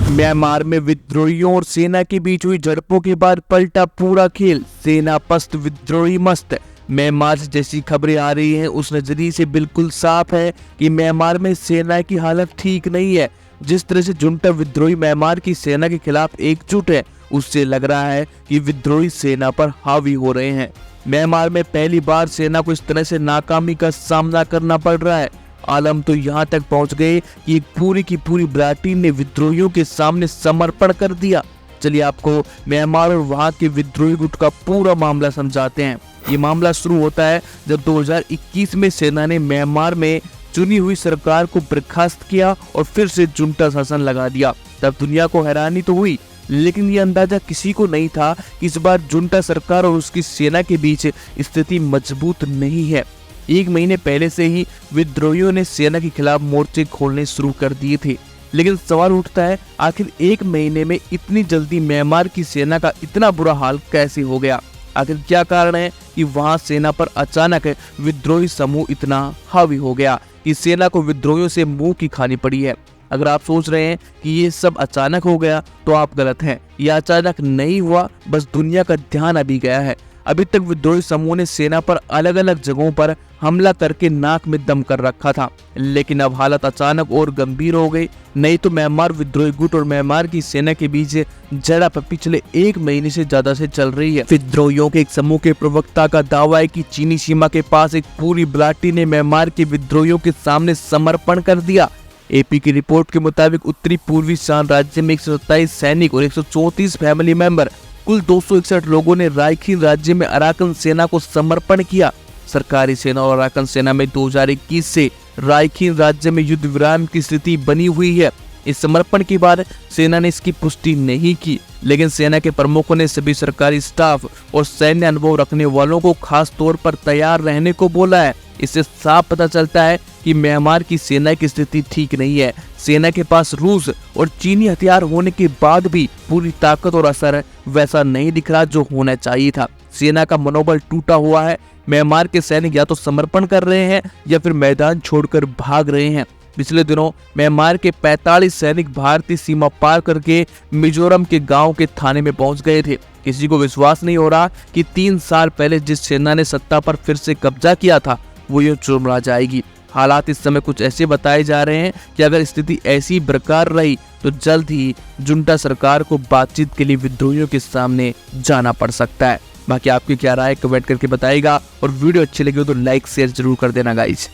Myanmar में विद्रोहियों और सेना के बीच हुई झड़पों के बाद पलटा पूरा खेल। सेना पस्त, विद्रोही मस्त। म्यांमार से जैसी खबरें आ रही हैं उस नजरिए से बिल्कुल साफ है कि म्यांमार में सेना की हालत ठीक नहीं है। जिस तरह से जुंटा विद्रोही म्यांमार की सेना के खिलाफ एकजुट है, उससे लग रहा है कि विद्रोही सेना पर हावी हो रहे हैं। म्यांमार में पहली बार सेना को इस तरह से नाकामी का सामना करना पड़ रहा है। आलम तो यहाँ तक पहुँच गए कि एक पूरी की पूरी ब्राटीन ने विद्रोहियों के सामने समर्पण कर दिया। चलिए आपको म्यांमार और वहाँ के विद्रोही गुट का पूरा मामला समझाते हैं। ये मामला शुरू होता है जब 2021 में सेना ने म्यांमार में चुनी हुई सरकार को बर्खास्त किया और फिर से जुंटा शासन लगा दिया। तब दुनिया को हैरानी तो हुई, लेकिन ये अंदाजा किसी को नहीं था कि इस बार जुंटा सरकार और उसकी सेना के बीच स्थिति मजबूत नहीं है। एक महीने पहले से ही विद्रोहियों ने सेना के खिलाफ मोर्चे खोलने शुरू कर दिए थे। लेकिन सवाल उठता है, आखिर एक महीने में इतनी जल्दी म्यांमार की सेना का इतना बुरा हाल कैसे हो गया? आखिर क्या कारण है कि वहां सेना पर अचानक विद्रोही समूह इतना हावी हो गया कि सेना को विद्रोहियों से मुंह की खानी पड़ी है? अगर आप सोच रहे हैं कि ये सब अचानक हो गया तो आप गलत हैं। यह अचानक नहीं हुआ, बस दुनिया का ध्यान अभी गया है। अभी तक विद्रोही समूह ने सेना पर अलग अलग जगहों पर हमला करके नाक में दम कर रखा था, लेकिन अब हालत अचानक और गंभीर हो गई। नहीं तो म्यांमार विद्रोही गुट और म्यांमार की सेना के बीच झड़प पिछले एक महीने से ज्यादा से चल रही है। विद्रोहियों के एक समूह के प्रवक्ता का दावा है कि चीनी सीमा के पास एक पूरी ब्राटी ने म्यांमार के विद्रोहियों के सामने समर्पण कर दिया। एपी की रिपोर्ट के मुताबिक उत्तरी पूर्वी शान राज्य में 127 सैनिक और 134 फैमिली मेंबर, कुल 261 लोगों ने रायखीन राज्य में अराकन सेना को समर्पण किया। सरकारी सेना और अराकन सेना में 2021 से रायखीन राज्य में युद्ध विराम की स्थिति बनी हुई है। इस समर्पण के बाद सेना ने इसकी पुष्टि नहीं की, लेकिन सेना के प्रमुखों ने सभी सरकारी स्टाफ और सैन्य अनुभव रखने वालों को खास तौर पर तैयार रहने को बोला है। इससे साफ पता चलता है कि म्यांमार की सेना की स्थिति ठीक नहीं है। सेना के पास रूस और चीनी हथियार होने के बाद भी पूरी ताकत और असर वैसा नहीं दिख रहा जो होना चाहिए था। सेना का मनोबल टूटा हुआ है। म्यांमार के सैनिक या तो समर्पण कर रहे हैं या फिर मैदान छोड़कर भाग रहे हैं। पिछले दिनों म्यांमार के 45 सैनिक भारतीय सीमा पार करके मिजोरम के गांव के थाने में पहुंच गए थे। किसी को विश्वास नहीं हो रहा कि 3 साल पहले जिस सेना ने सत्ता पर फिर से कब्जा किया था वो यूं चुरमरा जाएगी। हालात इस समय कुछ ऐसे बताए जा रहे हैं कि अगर स्थिति ऐसी बरकरार रही तो जल्द ही जुंटा सरकार को बातचीत के लिए विद्रोहियों के सामने जाना पड़ सकता है। बाकी आपकी क्या राय कमेंट करके बताइएगा, और वीडियो अच्छी लगी हो तो लाइक शेयर जरूर कर देना गाइस।